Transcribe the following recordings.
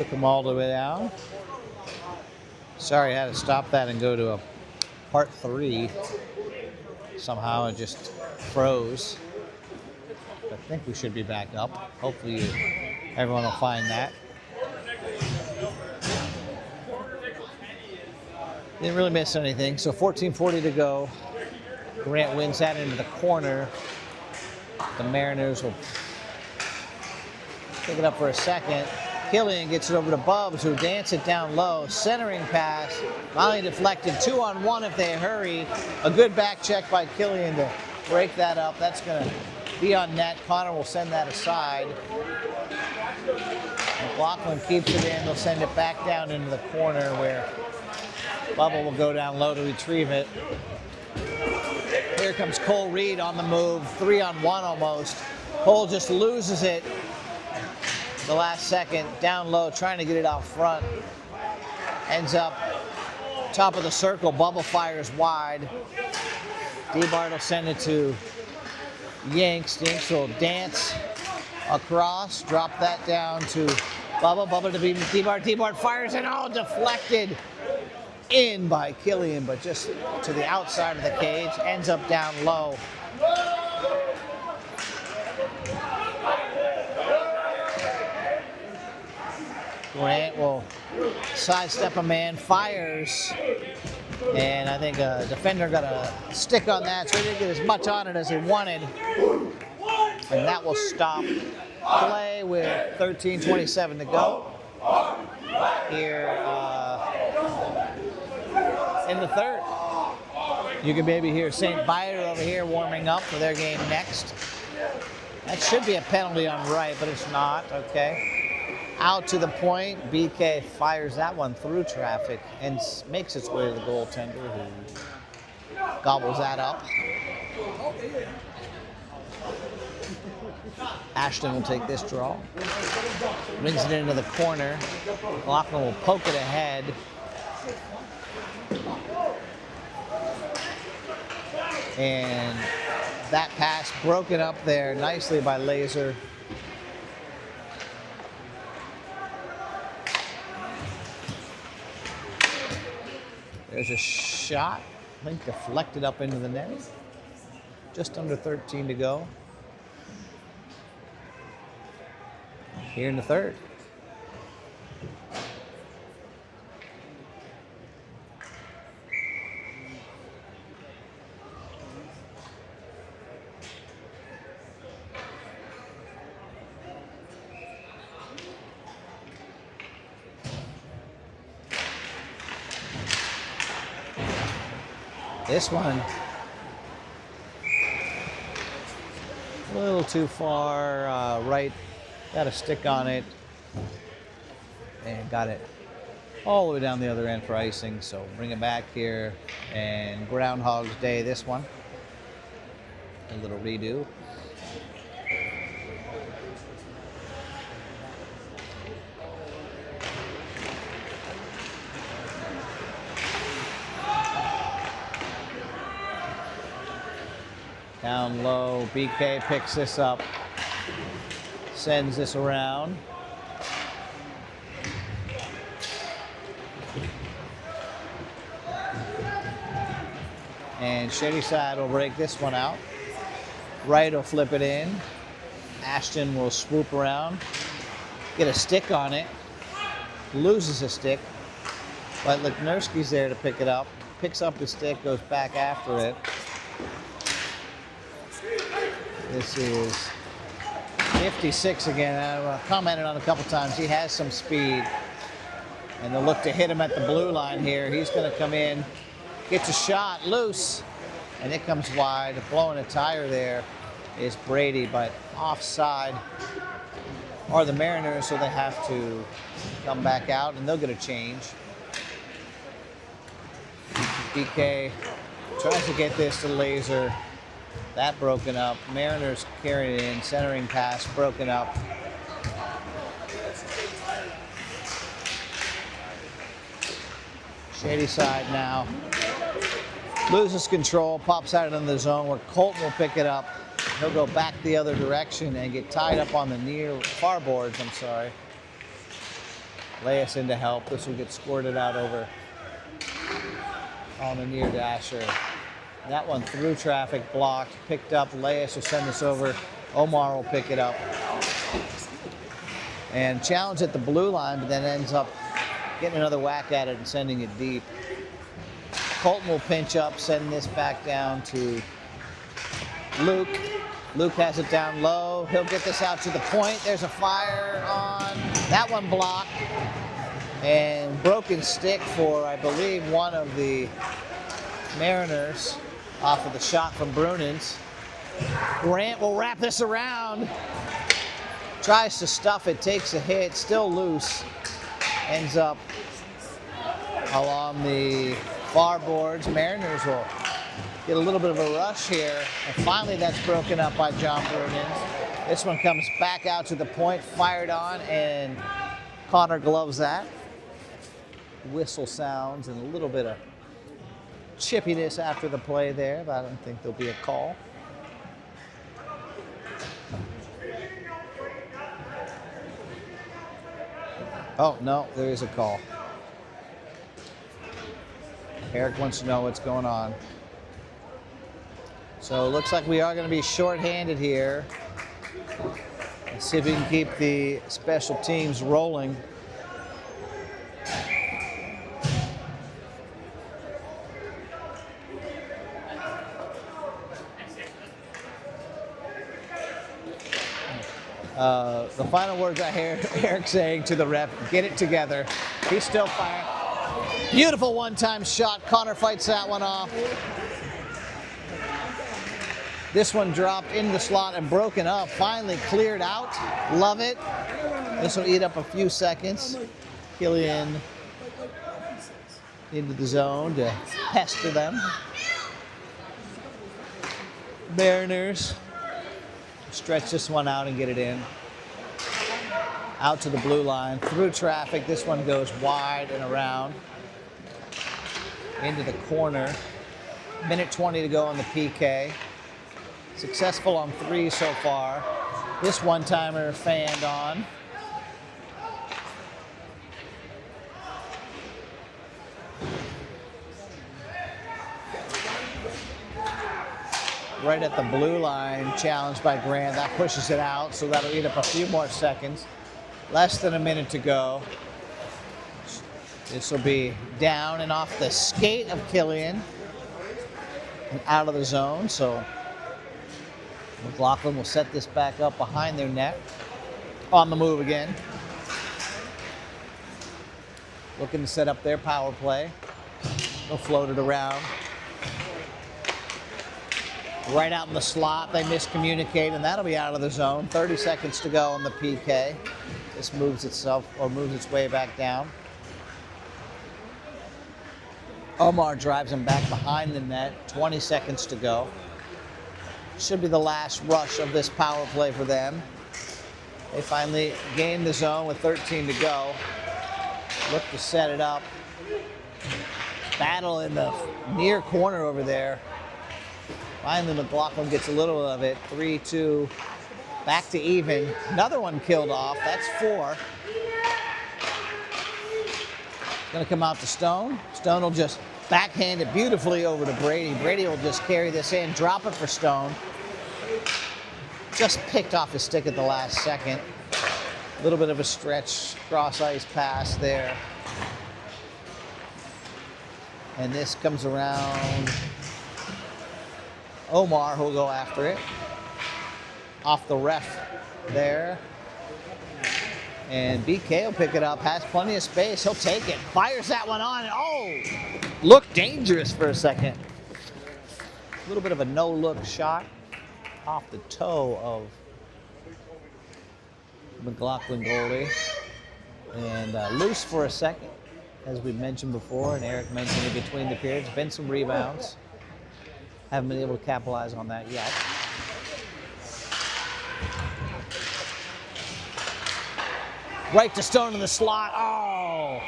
Took them all the way down. Sorry, I had to stop that and go to a part 3. Somehow it just froze. I think we should be back up. Hopefully everyone will find that. Didn't really miss anything. So 14:40 to go. Grant wins that into the corner. The Mariners will pick it up for a second. Killian gets it over to Bubbs, who dance it down low. Centering pass, finally deflected. 2-on-1 if they hurry. A good back check by Killian to break that up. That's going to be on net. Connor will send that aside. MacLachlan keeps it in. They'll send it back down into the corner where Bubba will go down low to retrieve it. Here comes Cole Reed on the move. 3-on-1 almost. Cole just loses it the last second, down low, trying to get it out front. Ends up top of the circle. Bubba fires wide. D-Bart will send it to Yanks. Yanks will dance across, drop that down to Bubba. Bubba to D-Bart. D-Bart fires it all deflected in by Killian, but just to the outside of the cage. Ends up down low. Grant will sidestep a man, fires, and I think a defender got a stick on that, so he didn't get as much on it as he wanted. And that will stop play with 13:27 to go here in the third. You can maybe hear St. Viator over here warming up for their game next. That should be a penalty on Wright, but it's not. Okay. Out to the point, BK fires that one through traffic and makes its way to the goaltender, who gobbles that up. Ashton will take this draw. Brings it into the corner. MacLachlan will poke it ahead. And that pass broken up there nicely by Laser. There's a shot, I think deflected up into the net. Just under 13 to go. Here in the third. This one, a little too far right, got a stick on it, and got it all the way down the other end for icing, so bring it back here, and Groundhog's Day this one, a little redo. Down low, BK picks this up, sends this around. And Shadyside will break this one out. Wright will flip it in. Ashton will swoop around, get a stick on it, loses a stick, but Lipnowski's there to pick it up. Picks up the stick, goes back after it. This is 56 again. I've commented on a couple times. He has some speed. And they'll look to hit him at the blue line here. He's going to come in, gets a shot, loose, and it comes wide. Blowing a tire there is Brady, but offside are the Mariners, so they have to come back out, and they'll get a change. BK tries to get this to Laser. That broken up. Mariners carrying it in. Centering pass broken up. Shadyside now loses control, pops out into the zone where Colton will pick it up. He'll go back the other direction and get tied up on the far boards, I'm sorry. Laius in to help. This will get squirted out over on the near dasher. That one through traffic, blocked, picked up. Laius will send this over. Omar will pick it up. And challenge at the blue line, but then ends up getting another whack at it and sending it deep. Colton will pinch up, send this back down to Luke. Luke has it down low. He'll get this out to the point. There's a fire on. That one blocked. And broken stick for, I believe, one of the Mariners off of the shot from Brunens. Grant will wrap this around. Tries to stuff it, takes a hit, still loose. Ends up along the far boards. Mariners will get a little bit of a rush here. And finally that's broken up by John Brunens. This one comes back out to the point, fired on, and Connor gloves that. Whistle sounds and a little bit of chippiness after the play there, but I don't think there'll be a call. Oh, no, there is a call. Eric wants to know what's going on. So it looks like we are going to be shorthanded here. Let's see if we can keep the special teams rolling. The final words I hear Eric saying to the ref, get it together. He's still firing. Beautiful one-time shot. Connor fights that one off. This one dropped into the slot and broken up. Finally cleared out. Love it. This will eat up a few seconds. Killian into the zone to pester them. Mariners stretch this one out and get it in. Out to the blue line, through traffic. This one goes wide and around. Into the corner. Minute 20 to go on the PK. Successful on 3 so far. This one-timer fanned on. Right at the blue line, challenged by Grant. That pushes it out, so that'll eat up a few more seconds. Less than a minute to go. This will be down and off the skate of Killian and out of the zone. So MacLachlan will set this back up behind their net. On the move again. Looking to set up their power play. They'll float it around. Right out in the slot, they miscommunicate, and that'll be out of the zone. 30 seconds to go on the PK. This moves itself, or moves its way back down. Omar drives him back behind the net. 20 seconds to go. Should be the last rush of this power play for them. They finally gain the zone with 13 to go. Look to set it up. Battle in the near corner over there. Finally, MacLachlan gets a little of it. 3-2. Back to even. Another one killed off. That's 4. Going to come out to Stone. Stone will just backhand it beautifully over to Brady. Brady will just carry this in, drop it for Stone. Just picked off his stick at the last second. A little bit of a stretch cross ice pass there. And this comes around. Omar who'll go after it. Off the ref there. And BK will pick it up, has plenty of space, he'll take it. Fires that one on, and oh! Looked dangerous for a second. A little bit of a no-look shot off the toe of MacLachlan goalie. And loose for a second, as we mentioned before, and Eric mentioned it between the periods. Been some rebounds. Haven't been able to capitalize on that yet. Right to Stone in the slot. Oh!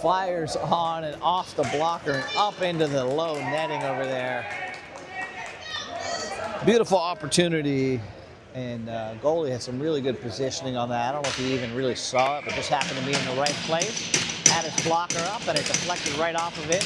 Fires on and off the blocker and up into the low netting over there. Beautiful opportunity And goalie had some really good positioning on that. I don't know if he even really saw it, but just happened to be in the right place. Had his blocker up, and it deflected right off of it.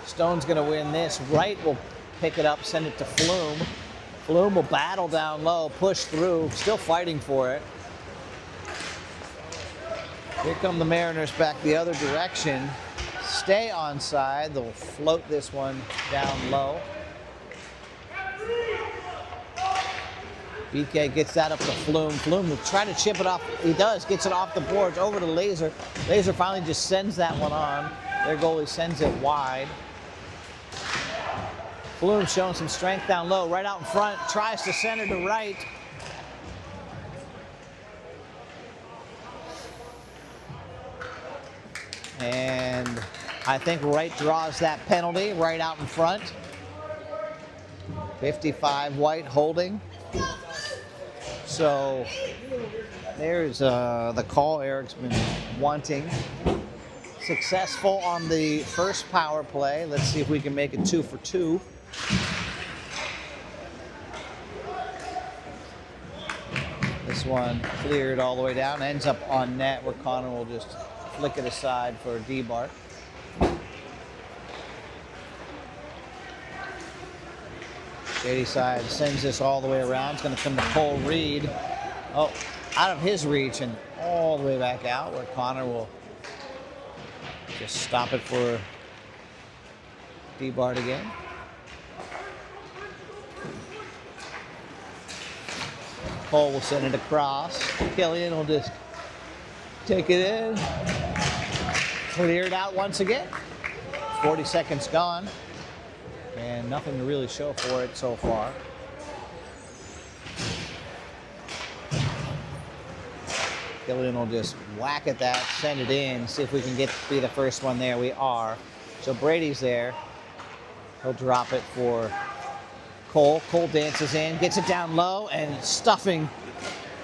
Stone's going to win this. Wright will pick it up, send it to Flume. Flume will battle down low, push through, still fighting for it. Here come the Mariners back the other direction. Stay onside. They'll float this one down low. BK gets that up to Flume. Flume will try to chip it off. He does. Gets it off the boards over to Laser. Laser finally just sends that one on. Their goalie sends it wide. Flume showing some strength down low. Right out in front. Tries to center to right. And I think Wright draws that penalty right out in front. 55 White holding. So there's the call Eric's been wanting. Successful on the first power play. Let's see if we can make it 2 for 2. This one cleared all the way down, ends up on net where Connor will just flick it aside for D-Bart. Shady Side sends this all the way around. It's going to come to Cole Reed. Oh, out of his reach and all the way back out where Connor will just stop it for D-Bart again. Cole will send it across. Killian will just take it in. Cleared out once again. 40 seconds gone. And nothing to really show for it so far. Killian will just whack at that, send it in, see if we can be the first one there. We are. So Brady's there. He'll drop it for Cole. Cole dances in, gets it down low, and stuffing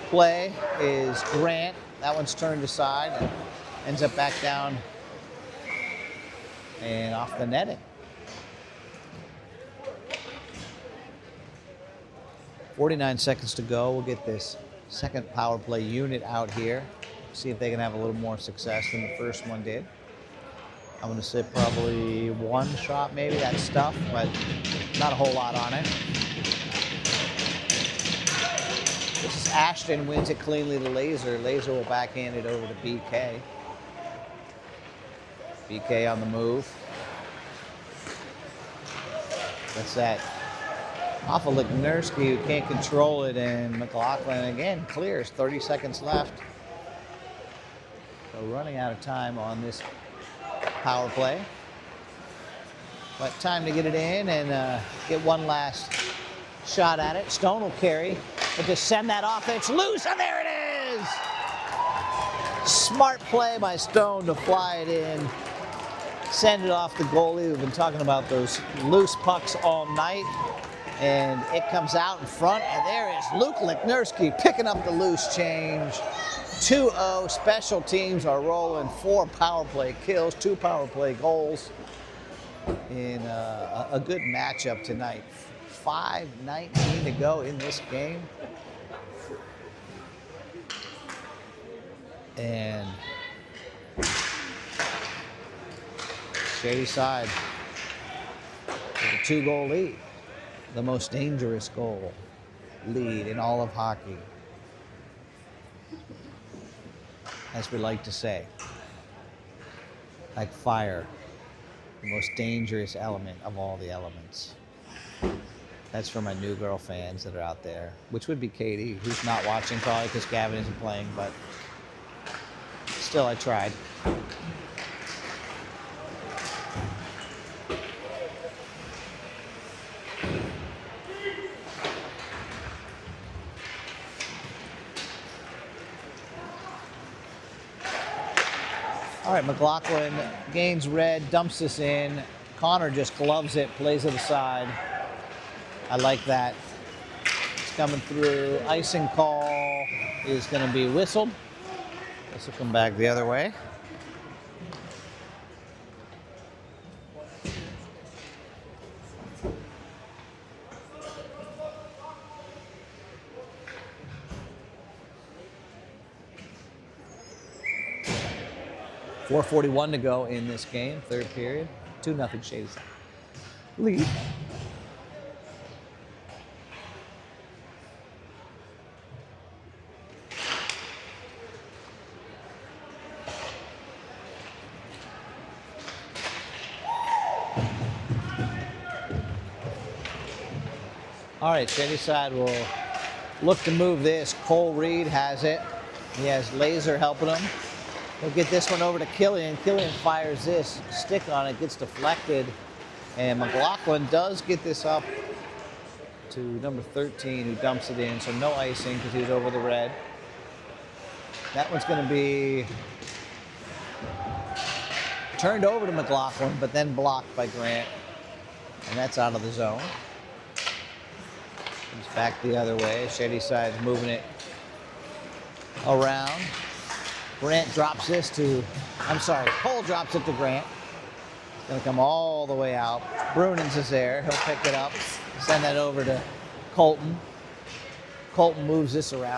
play is Grant. That one's turned aside and ends up back down and off the netting. 49 seconds to go. We'll get this second power play unit out here. See if they can have a little more success than the first one did. I'm going to say probably one shot maybe. That's stuff, but not a whole lot on it. This is Ashton wins it cleanly to Laser. Laser will backhand it over to BK. BK on the move. That's that off of Lignerski, who can't control it, and MacLachlan again clears. 30 seconds left. So running out of time on this power play. But time to get it in and get one last shot at it. Stone will carry, but just send that off. It's loose, and there it is! Smart play by Stone to fly it in. Send it off the goalie. We've been talking about those loose pucks all night. And it comes out in front, and there is Luke Lignerski picking up the loose change. 2-0, special teams are rolling. 4 power play kills, 2 power play goals in a good matchup tonight. 5:19 to go in this game. And Shady Side with a 2-goal lead. The most dangerous goal lead in all of hockey, as we like to say. Like fire, the most dangerous element of all the elements. That's for my New Girl fans that are out there, which would be Katie, who's not watching probably because Gavin isn't playing, but still I tried. All right, MacLachlan gains red, dumps this in. Connor just gloves it, plays it aside. I like that. It's coming through. Icing call is going to be whistled. This will come back the other way. 4:41 to go in this game, third period. 2-0 Shady Side lead. All right, Shady Side will look to move this. Cole Reed has it. He has Laser helping him. He'll get this one over to Killian. Killian fires this. Stick on it, gets deflected. And MacLachlan does get this up to number 13, who dumps it in. So no icing because he was over the red. That one's going to be turned over to MacLachlan, but then blocked by Grant. And that's out of the zone. Comes back the other way. Shady Side's moving it around. Grant drops this to, Cole drops it to Grant. It's gonna come all the way out. Brunens is there, he'll pick it up, send that over to Colton. Colton moves this around.